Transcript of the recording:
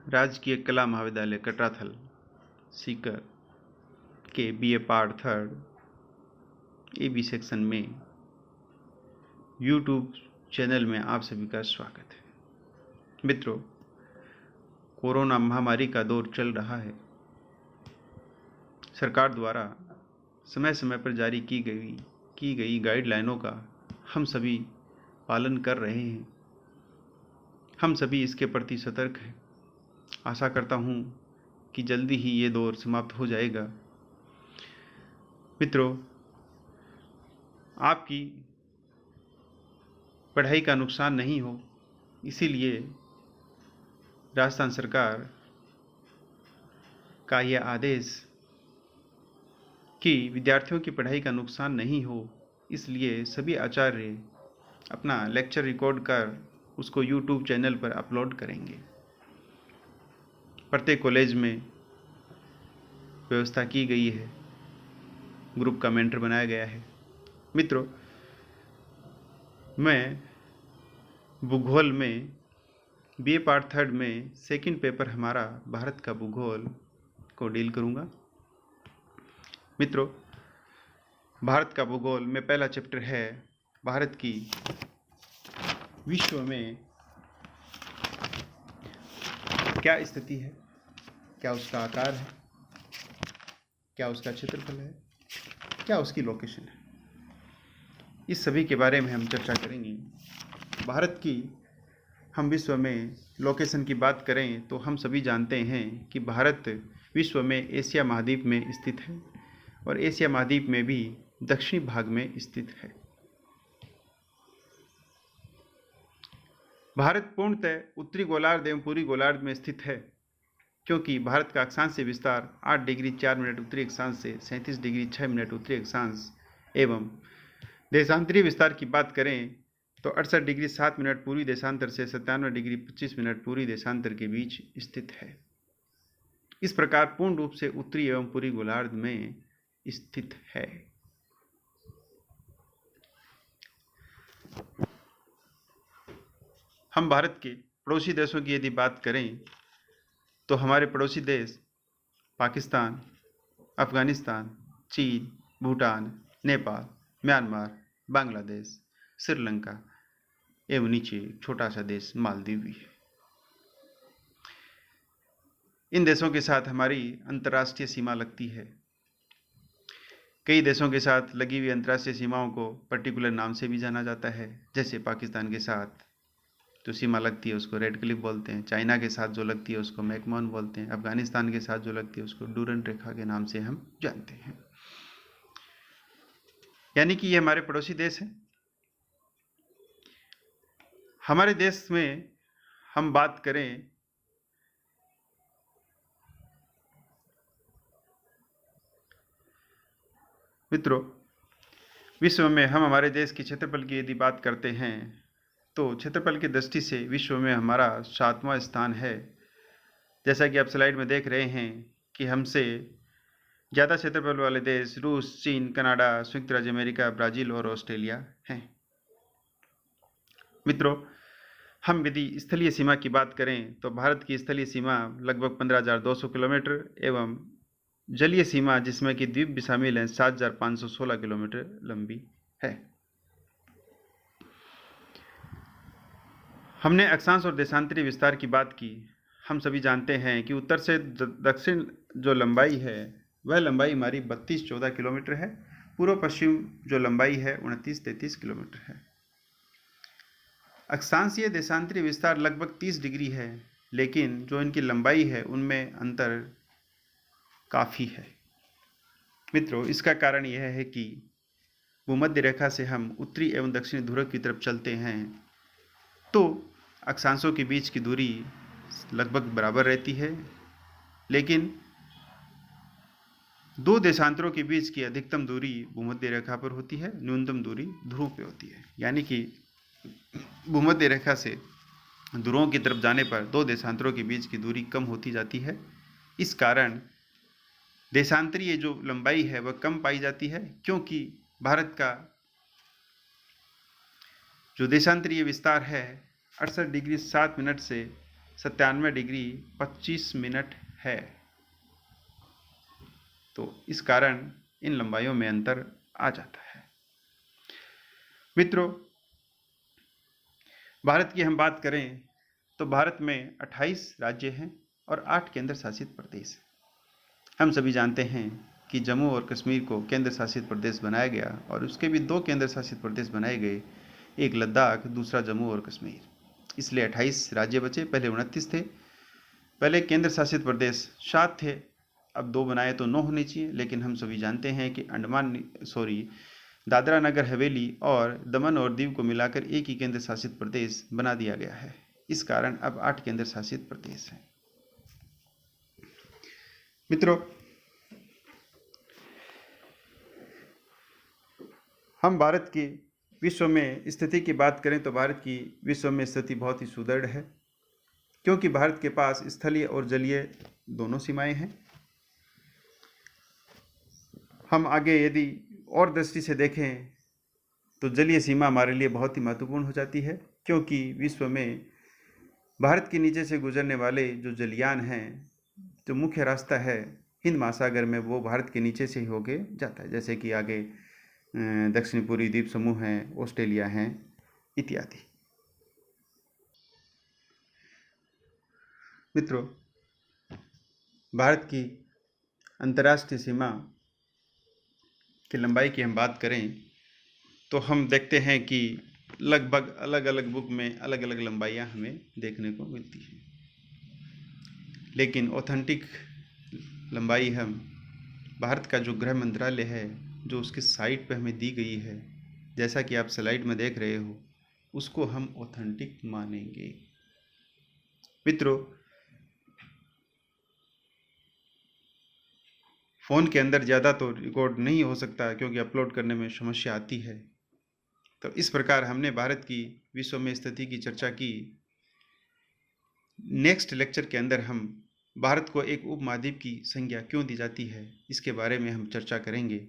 राजकीय कला महाविद्यालय कटराथल सीकर के BA part third AB section में यूट्यूब चैनल में आप सभी का स्वागत है। मित्रों, कोरोना महामारी का दौर चल रहा है। सरकार द्वारा समय समय पर जारी की गई गाइडलाइनों का हम सभी पालन कर रहे हैं। हम सभी इसके प्रति सतर्क हैं। आशा करता हूँ कि जल्दी ही ये दौर समाप्त हो जाएगा। मित्रों, आपकी पढ़ाई का नुकसान नहीं हो, इसीलिए राजस्थान सरकार का यह आदेश कि विद्यार्थियों की पढ़ाई का नुकसान नहीं हो, इसलिए सभी आचार्य अपना लेक्चर रिकॉर्ड कर उसको यूट्यूब चैनल पर अपलोड करेंगे। प्रत्येक कॉलेज में व्यवस्था की गई है, ग्रुप का मेंटर बनाया गया है। मित्रों, मैं भूगोल में बीए पार्ट थर्ड में सेकंड पेपर हमारा भारत का भूगोल को डील करूंगा। मित्रों, भारत का भूगोल में पहला चैप्टर है भारत की विश्व में क्या स्थिति है, क्या उसका आकार है, क्या उसका क्षेत्रफल है, क्या उसकी लोकेशन है। इस सभी के बारे में हम चर्चा करेंगे। भारत की हम विश्व में लोकेशन की बात करें तो हम सभी जानते हैं कि भारत विश्व में एशिया महाद्वीप में स्थित है और एशिया महाद्वीप में भी दक्षिणी भाग में स्थित है। भारत पूर्णतः उत्तरी गोलार्ध एवं पूर्वी गोलार्ध में स्थित है, क्योंकि भारत का अक्षांशीय विस्तार 8 डिग्री 4 मिनट उत्तरी अक्षांश से 37 डिग्री 6 मिनट उत्तरी अक्षांश एवं देशांतरीय विस्तार की बात करें तो 68 डिग्री 7 मिनट पूर्वी देशांतर से 97 डिग्री 25 मिनट पूर्वी देशांतर के बीच स्थित है। इस प्रकार पूर्ण रूप से उत्तरी एवं पूर्वी गोलार्ध में स्थित है। हम भारत के पड़ोसी देशों की यदि बात करें तो हमारे पड़ोसी देश पाकिस्तान, अफगानिस्तान, चीन, भूटान, नेपाल, म्यांमार, बांग्लादेश, श्रीलंका एवं नीचे छोटा सा देश मालदीव भी है। इन देशों के साथ हमारी अंतर्राष्ट्रीय सीमा लगती है। कई देशों के साथ लगी हुई अंतर्राष्ट्रीय सीमाओं को पर्टिकुलर नाम से भी जाना जाता है। जैसे पाकिस्तान के साथ जो सीमा लगती है उसको रेड क्लिफ बोलते हैं, चाइना के साथ जो लगती है उसको मैकमोहन बोलते हैं, अफगानिस्तान के साथ जो लगती है उसको डूरंट रेखा के नाम से हम जानते हैं। यानी कि ये हमारे पड़ोसी देश हैं। हमारे देश में हम बात करें मित्रों, विश्व में हम हमारे देश के क्षेत्रफल की यदि बात करते हैं तो क्षेत्रफल की दृष्टि से विश्व में हमारा 7वां स्थान है। जैसा कि आप स्लाइड में देख रहे हैं कि हमसे ज़्यादा क्षेत्रफल वाले देश रूस, चीन, कनाडा, संयुक्त राज्य अमेरिका, ब्राज़ील और ऑस्ट्रेलिया हैं। मित्रों, हम यदि स्थलीय सीमा की बात करें तो भारत की स्थलीय सीमा लगभग 15,200 किलोमीटर एवं जलीय सीमा जिसमें कि द्वीप भी शामिल हैं 7,516 किलोमीटर लंबी है। हमने अक्षांश और देशांतरीय विस्तार की बात की। हम सभी जानते हैं कि उत्तर से दक्षिण जो लंबाई है वह लंबाई हमारी 32-14 किलोमीटर है। पूर्व पश्चिम जो लंबाई है 29-33 किलोमीटर है। अक्षांशीय देशांतरीय विस्तार लगभग 30 डिग्री है, लेकिन जो इनकी लंबाई है उनमें अंतर काफ़ी है। मित्रों, इसका कारण यह है कि भूमध्य रेखा से हम उत्तरी एवं दक्षिणी ध्रुव की तरफ चलते हैं तो अक्षांशों के बीच की दूरी लगभग बराबर रहती है, लेकिन दो देशांतरों के बीच की अधिकतम दूरी भूमध्य रेखा पर होती है, न्यूनतम दूरी ध्रुव पे होती है। यानी कि भूमध्य रेखा से ध्रुवों की तरफ जाने पर दो देशांतरों के बीच की दूरी कम होती जाती है। इस कारण देशांतरीय जो लंबाई है वह कम पाई जाती है, क्योंकि भारत का जो देशांतरीय विस्तार है 68 डिग्री 7 मिनट से 97 डिग्री 25 मिनट है। तो इस कारण इन लंबाइयों में अंतर आ जाता है। मित्रों, भारत की हम बात करें तो भारत में 28 राज्य हैं और 8 केंद्र शासित प्रदेश हैं। हम सभी जानते हैं कि जम्मू और कश्मीर को केंद्र शासित प्रदेश बनाया गया और उसके भी 2 केंद्र शासित प्रदेश बनाए गए, एक लद्दाख, दूसरा जम्मू और कश्मीर। इसलिए 28 राज्य बचे, पहले 29 थे। पहले केंद्र शासित प्रदेश 7 थे, अब 2 बनाए तो 9 होने चाहिए, लेकिन हम सभी जानते हैं कि दादरा नगर हवेली और दमन और दीव को मिलाकर एक ही केंद्र शासित प्रदेश बना दिया गया है। इस कारण अब 8 केंद्र शासित प्रदेश हैं। मित्रों, हम भारत की विश्व में स्थिति की बात करें तो भारत की विश्व में स्थिति बहुत ही सुदृढ़ है, क्योंकि भारत के पास स्थलीय और जलीय दोनों सीमाएं हैं। हम आगे यदि और दृष्टि से देखें तो जलीय सीमा हमारे लिए बहुत ही महत्वपूर्ण हो जाती है, क्योंकि विश्व में भारत के नीचे से गुजरने वाले जो जलयान हैं, जो मुख्य रास्ता है हिंद महासागर में, वो भारत के नीचे से ही होके जाता है। जैसे कि आगे दक्षिण पूर्वी द्वीप समूह हैं, ऑस्ट्रेलिया हैं इत्यादि। मित्रों, भारत की अंतर्राष्ट्रीय सीमा की लंबाई की हम बात करें तो हम देखते हैं कि लगभग अलग अलग बुक में अलग अलग लंबाइयाँ हमें देखने को मिलती हैं, लेकिन ऑथेंटिक लंबाई हम भारत का जो गृह मंत्रालय है, जो उसके साइट पे हमें दी गई है, जैसा कि आप स्लाइड में देख रहे हो, उसको हम ऑथेंटिक मानेंगे। मित्रों, फ़ोन के अंदर ज़्यादा तो रिकॉर्ड नहीं हो सकता, क्योंकि अपलोड करने में समस्या आती है। तो इस प्रकार हमने भारत की विश्व में स्थिति की चर्चा की। नेक्स्ट लेक्चर के अंदर हम भारत को एक उपमहाद्वीप की संज्ञा क्यों दी जाती है, इसके बारे में हम चर्चा करेंगे।